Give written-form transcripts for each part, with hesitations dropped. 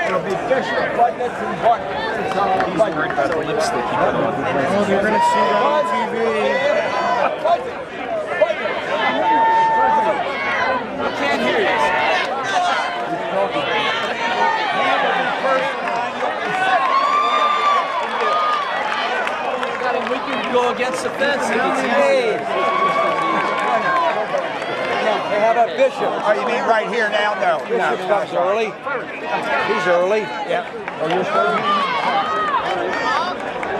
It'll be Fisher, Budnitz, and Budnitz. He's worried about the lipstick he put on. Oh, they're going to see it on TV. I can't hear you. We can go against the fence if it's easy. They have a Bishop. Oh, you mean right here now? No. Bishop comes early. He's early. Yep. Oh, you're starting?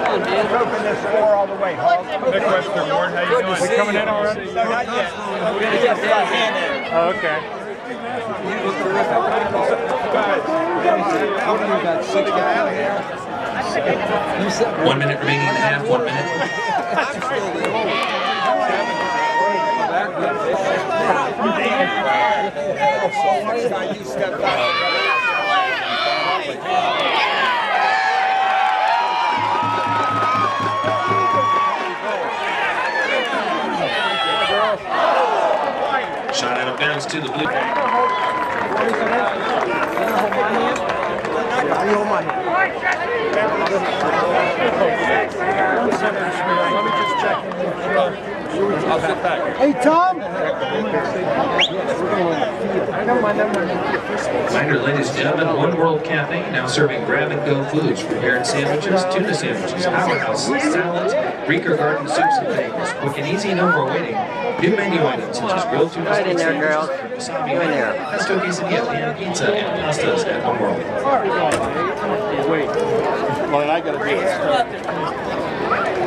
Open this door all the way, Hog. Nick Webster, Ward, how you doing? Are we coming in already? No, not yet. We're going to get that hand in. Oh, okay. You look terrific. What do you got? 6 guys out here? 1 minute remaining in the half, 1 minute. You stepped out. Shot out of bounds to the blue. Hey, Tom! Reminder, ladies and gentlemen, One World Cafe now serving grab-and-go foods, prepared sandwiches, tuna sandwiches, powerhouse salads, Greek or garden soups and bagels. Quick and easy, no more waiting. New menu items such as grilled tuna Right in there, girls. sandwiches, You in there. pesto quesadilla, pan pizza, and pastas at One World. Wait. Well, then I got to do this.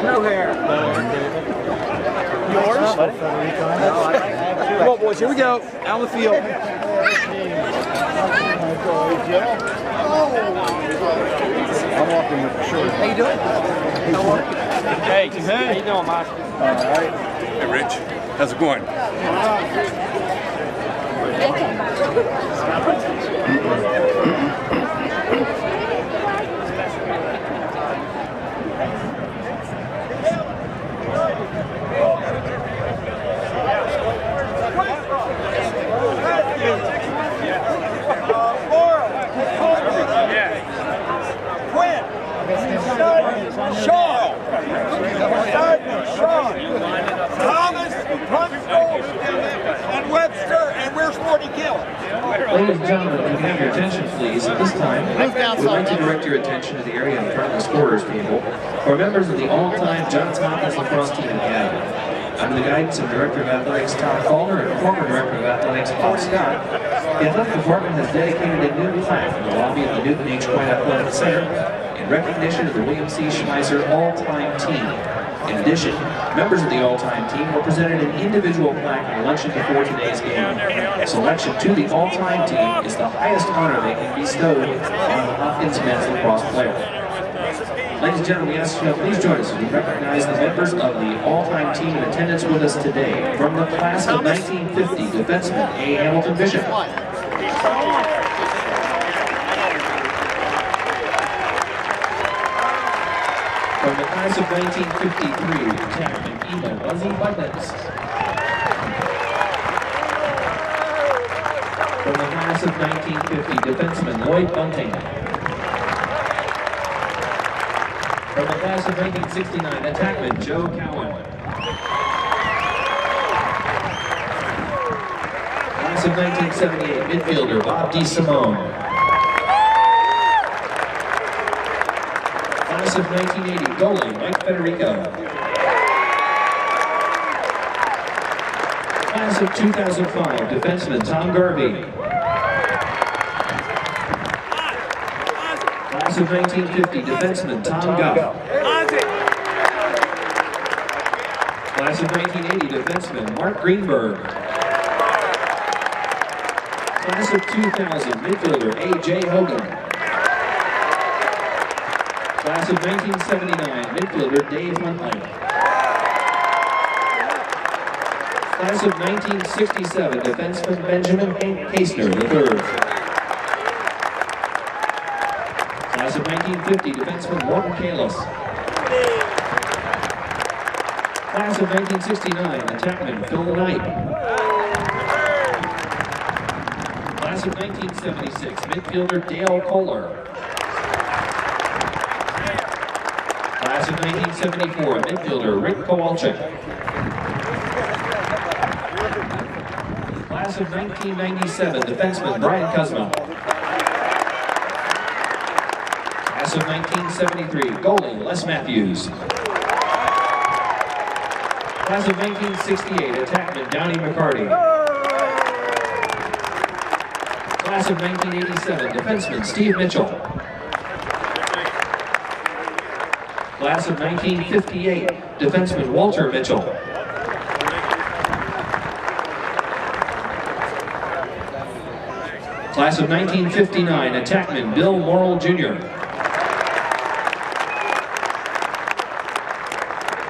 No hair. Yours? Come on, boys. Here we go. Out on the field. I'm walking with the shirt. How you doing? Hey, how you doing, Mike? All right. Hey, Rich. How's it going? Quinn. Shaw. Thomas, Huntley, and Webster, and where's 40 kills? Ladies and gentlemen, if you have your attention, please, at this time, we'd like to direct your attention to the area in front of the scorers table for members of the all-time Johns Hopkins Lacrosse Team Academy. Under the guidance of Director of Athletics Tom Calder and former Director of Athletics Paul Scott, the Athletic Department has dedicated a new plaque in the lobby of the Newton H. Quinn Athletic Center in recognition of the William C. Schmeisser all-time team. In addition, members of the all-time team were presented an individual plaque at luncheon before today's game. Selection to the all-time team is the highest honor they can bestow on the Hopkins men's lacrosse player. Ladies and gentlemen, we ask you to please join us as we recognize the members of the all-time team in attendance with us today. From the class of 1950, defenseman A. Hamilton Bishop. From the class of 1953, attackman Emil Buzzy Budnitz. From the class of 1950, defenseman Lloyd Bunting. From the class of 1969, attackman Joe Cowan. Class of 1978, midfielder Bob DeSamone. Class of 1980, goalie Mike Frederico. Class of 2005, defenseman Tom Garvey. Class of 1950, defenseman Tom Guff. Class of 1980, defenseman Mark Greenberg. Class of 2000, midfielder A.J. Hogan. Class of 1979, midfielder Dave Huntley. Class of 1967, defenseman Benjamin Haisner III. Class of 1950, defenseman Morton Kalis. Class of 1969, attackman Phil Knight. Class of 1976, midfielder Dale Kohler. Class of 1974, midfielder Rick Kowalczyk. Class of 1997, defenseman Brian Kuzma. Class of 1973, goalie Les Matthews. Class of 1968, attackman Donnie McCarty. Class of 1987, defenseman Steve Mitchell. Class of 1958, defenseman Walter Mitchell. Class of 1959, attackman Bill Morrill Jr.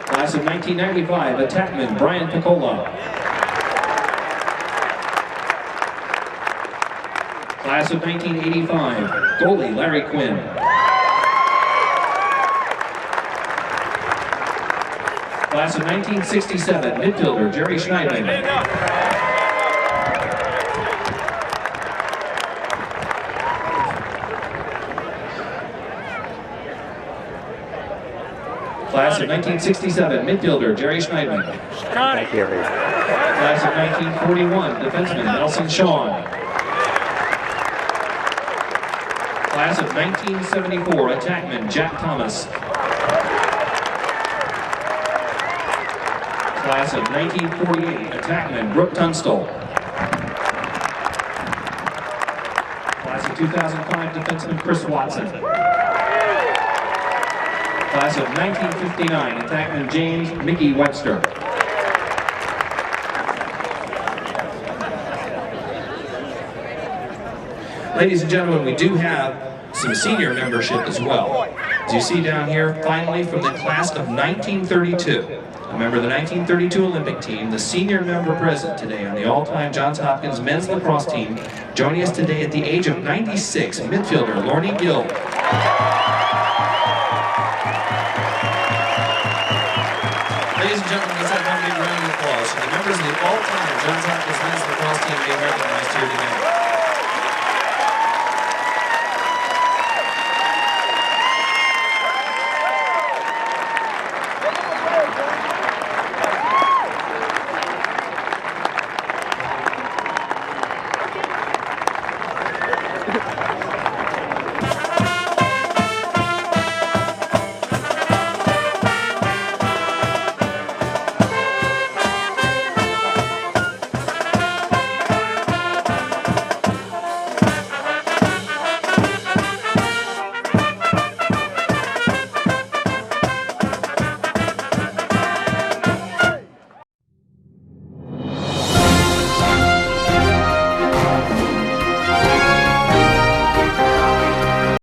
Class of 1995, attackman Brian Piccola. Class of 1985, goalie Larry Quinn. Class of 1967, midfielder Jerry Schneidman. Class of 1967, midfielder Jerry Schneidman. Class of 1941, defenseman Nelson Shawn. Class of 1974, attackman Jack Thomas. Class of 1948, attackman Brooke Tunstall. Class of 2005, defenseman Chris Watson. Class of 1959, attackman James Mickey Webster. Ladies and gentlemen, we do have some senior membership as well. As you see down here, finally from the class of 1932, a member of the 1932 Olympic team, the senior member present today on the all-time Johns Hopkins men's lacrosse team, joining us today at the age of 96, midfielder Lorne Guild. Ladies and gentlemen, let's have one big round of applause for the members of the all-time Johns Hopkins men's lacrosse team being recognized here today.